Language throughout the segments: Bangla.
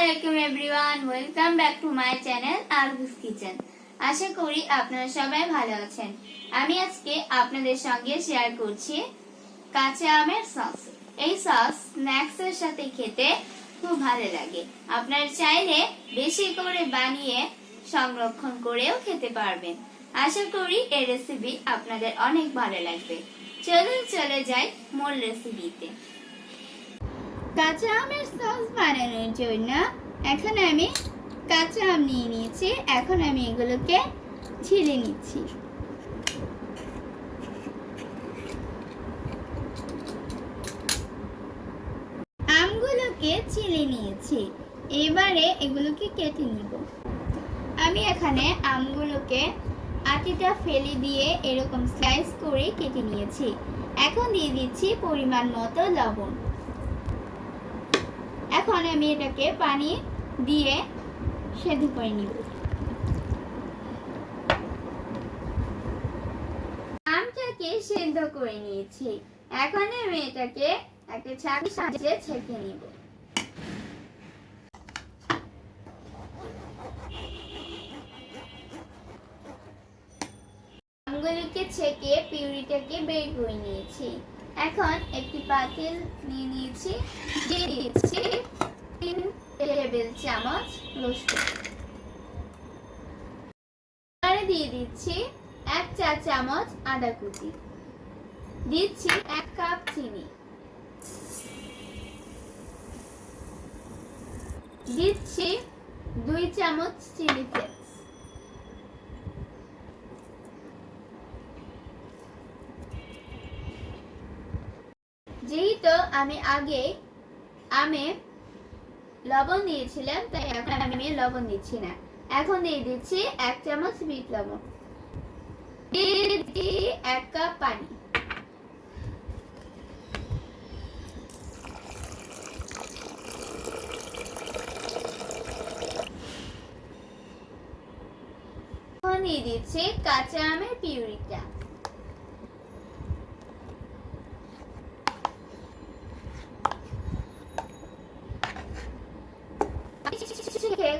আসসালামু আলাইকুম everyone, welcome back to my channel Arju's kitchen. আশা করি আপনারা সবাই ভালো আছেন। আমি আজকে আপনাদের সঙ্গে শেয়ার করছি কাঁচা আমের সস। এই সস স্ন্যাক্স এর সাথে খেতে খুব ভালো লাগে। আপনারা চাইলে বেশি করে বানিয়ে সংরক্ষণ করেও খেতে পারবেন। আশা করি এই রেসিপি আপনাদের অনেক ভালো লাগবে। চলুন চলে যাই মূল রেসিপিতে। কাঁচা আমের সস বানানোর জন্য এখানে আমি কাঁচা আম নিয়ে নিয়েছি। এখন আমি এগুলোকে ছিলে নিচ্ছি। আমগুলোকে ছিলে নিয়েছি, এবারে এগুলোকে কেটে নিব। আমি এখানে আমগুলোকে আটিটা ফেলে দিয়ে এরকম স্লাইস করে কেটে নিয়েছি। এখন দিয়ে দিচ্ছি পরিমাণ মতো লবণ। এখন আমি এটাকে পানি দিয়ে সেদ্ধ করে নিব। আমটাকে সেদ্ধ করে নিয়েছি। এখন আমি এটাকে একটা ছাঁকনির সাহায্যে ছেঁকে নিব। আমগুলোকে ছেঁকে পিউরিটাকে বের করে নিয়েছি। এখন একটি পাতিল নিয়ে নিয়েছি, দিয়ে দিচ্ছি 3 টেবিল চামচ রসুন। এবারে দিয়ে দিচ্ছি 1 চা চামচ আদা কুচি, দিচ্ছি 1 কাপ চিনি, দিচ্ছি 2 চামচ চিলি ফ্লেক্স, যেহেতু আমি আগে আমে লবণ দিয়েছিলাম তাই এখন আমি লবণ দিচ্ছি না। এখন দিয়ে দিচ্ছি 1 চামচ বিট লবণ, দিয়ে দিচ্ছি 1 কাপ পানি। এখন দিয়ে দিচ্ছি কাঁচা আমের পিউরিটা।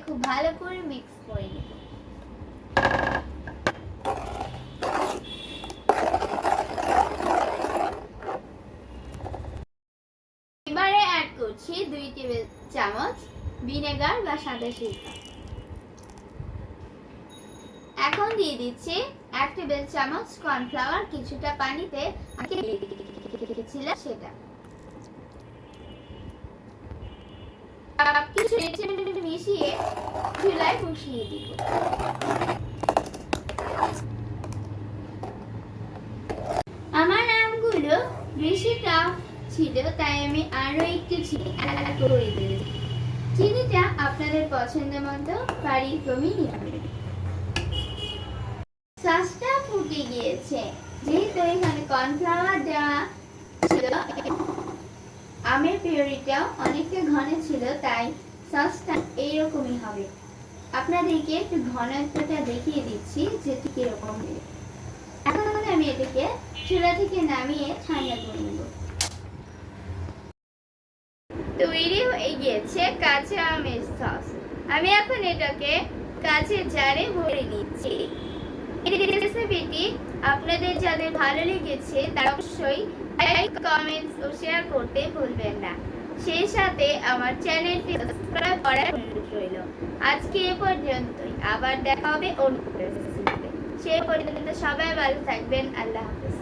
খুব ভালো করে মিক্স করে নিব। এবারে অ্যাড করছি 2 টেবিল চামচ ভিনেগার বা সাদা সিরকা। এখন দিয়ে দিচ্ছি 1 টেবিল চামচ কর্নফ্লাওয়ার, কিছুটা পানিতে রেখেছিলাম সেটা। কিছু মিশিয়ে চুলায় বসিয়ে দিব। আমার আমগুলো বেশি টক ছিল তাই আমি আরো একটু চিনি অ্যাড করে দিয়েছি। চিনিটা আপনাদের পছন্দ মতো পারিক্রমে নেবেন। সসটা ফুটে গিয়েছে, যেহেতু এখানে কর্নফ্লাওয়ার দেওয়া ছিল, আমের পিউরিটাও অনেকটা ঘন ছিল, তাই সসটা এইরকমই হবে। আপনাদেরকে একটু ঘনত্বটা দেখিয়ে দিচ্ছি যে ঠিক এরকম হবে। এখন আমি এটাকে চুলা থেকে নামিয়ে ঠান্ডা করে নেব। তৈরি হয়ে গিয়েছে কাঁচা আমের সস। আমি এখন এটাকে কাঁচের জারে ভরে নিচ্ছি। এই রেসিপিটি আপনাদের যাদের ভালো লেগেছে তারা অবশ্যই লাইক, কমেন্টস ও শেয়ার করতে ভুলবেন না। সেই সাথে আমার চ্যানেলটি সাবস্ক্রাইব করার অনুরোধ রইল। আজকে এ পর্যন্তই, আবার দেখা হবে অন্য রেসিপিতে। সেই পর্যন্ত সবাই ভালো থাকবেন। আল্লাহ হাফেজ।